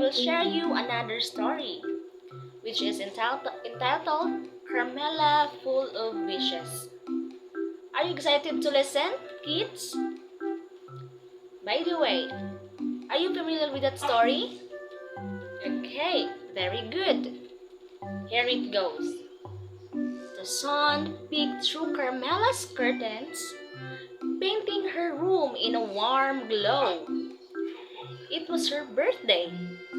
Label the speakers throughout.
Speaker 1: will share you another story, which is entitled Carmela Full of Wishes. Are you excited to listen, kids? By the way, are you familiar with that story? Okay, very good. Here it goes. The sun peeked through Carmela's curtains, painting her room in a warm glow. It was her birthday,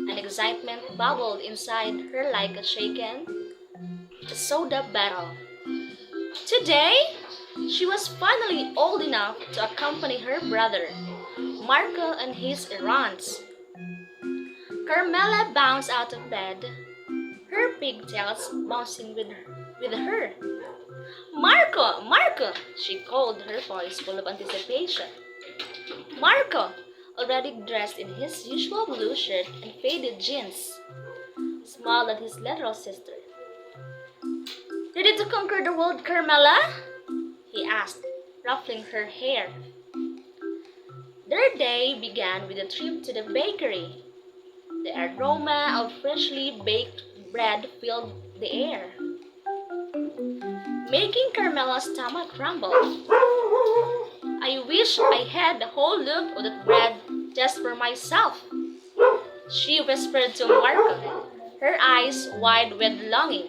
Speaker 1: and excitement bubbled inside her like a shaken soda bottle. Today, she was finally old enough to accompany her brother, Marco, on his errands. Carmela bounced out of bed, her pigtails bouncing with her. Marco! Marco! She called, her voice full of anticipation. Marco, already dressed in his usual blue shirt and faded jeans, smiled at his little sister. Ready to conquer the world, Carmela? He asked, ruffling her hair. Their day began with a trip to the bakery. The aroma of freshly baked bread filled the air, making Carmela's stomach rumble. I wish I had the whole loaf of that bread just for myself, she whispered to Marco, her eyes wide with longing.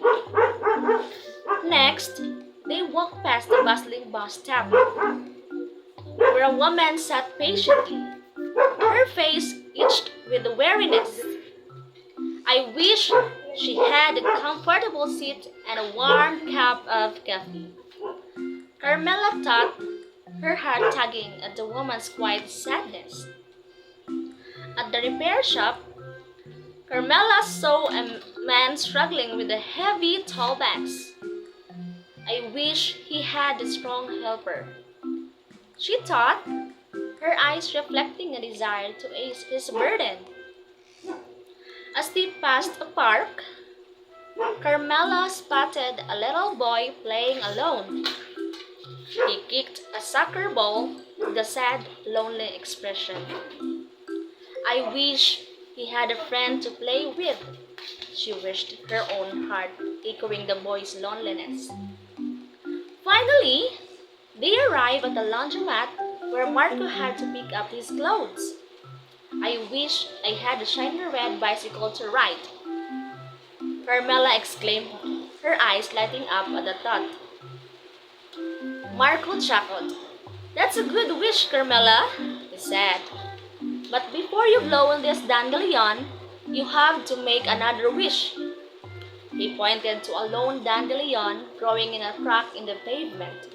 Speaker 1: Next, they walked past the bustling bus stop, where a woman sat patiently, her face itched with weariness. I wish she had a comfortable seat and a warm cup of coffee, Carmela thought, her heart tugging at the woman's quiet sadness. At the repair shop, Carmela saw a man struggling with the heavy tall bags. I wish he had a strong helper, she thought, her eyes reflecting a desire to ease his burden. As they passed a park, Carmela spotted a little boy playing alone. He kicked a soccer ball with a sad, lonely expression. I wish he had a friend to play with, she wished, her own heart echoing the boy's loneliness. Finally, they arrived at the laundromat where Marco had to pick up his clothes. I wish I had a shiny red bicycle to ride, Carmela exclaimed, her eyes lighting up at the thought. Marco chuckled. That's a good wish, Carmela, he said. But before you blow on this dandelion, you have to make another wish. He pointed to a lone dandelion growing in a crack in the pavement.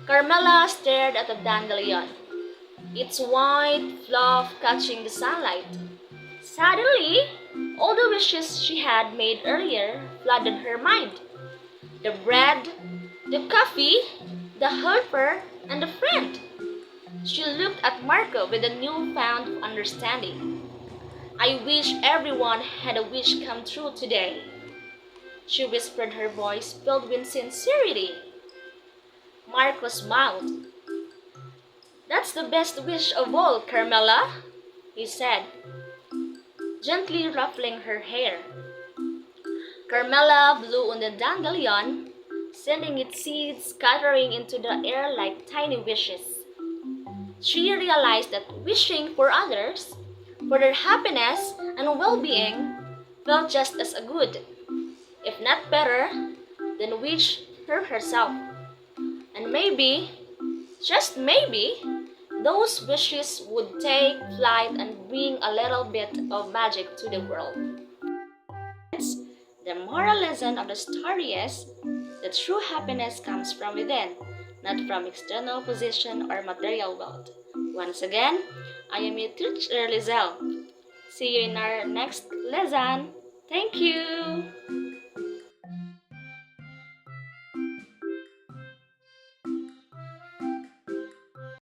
Speaker 1: Carmela stared at the dandelion, its white fluff catching the sunlight. Suddenly, all the wishes she had made earlier flooded her mind. The bread, the coffee, the helper, and the friend. She looked at Marco with a newfound understanding. I wish everyone had a wish come true today, she whispered, her voice filled with sincerity. Marco smiled. That's the best wish of all, Carmela, he said, gently ruffling her hair. Carmela blew on the dandelion, sending its seeds scattering into the air like tiny wishes. She realized that wishing for others, for their happiness and well-being, felt just as good, if not better, than wish her herself. And maybe, just maybe, those wishes would take flight and bring a little bit of magic to the world. The moral lesson of the story is that true happiness comes from within, not from external position or material wealth. Once again, I am your teacher Lizelle. See you in our next lesson. Thank you!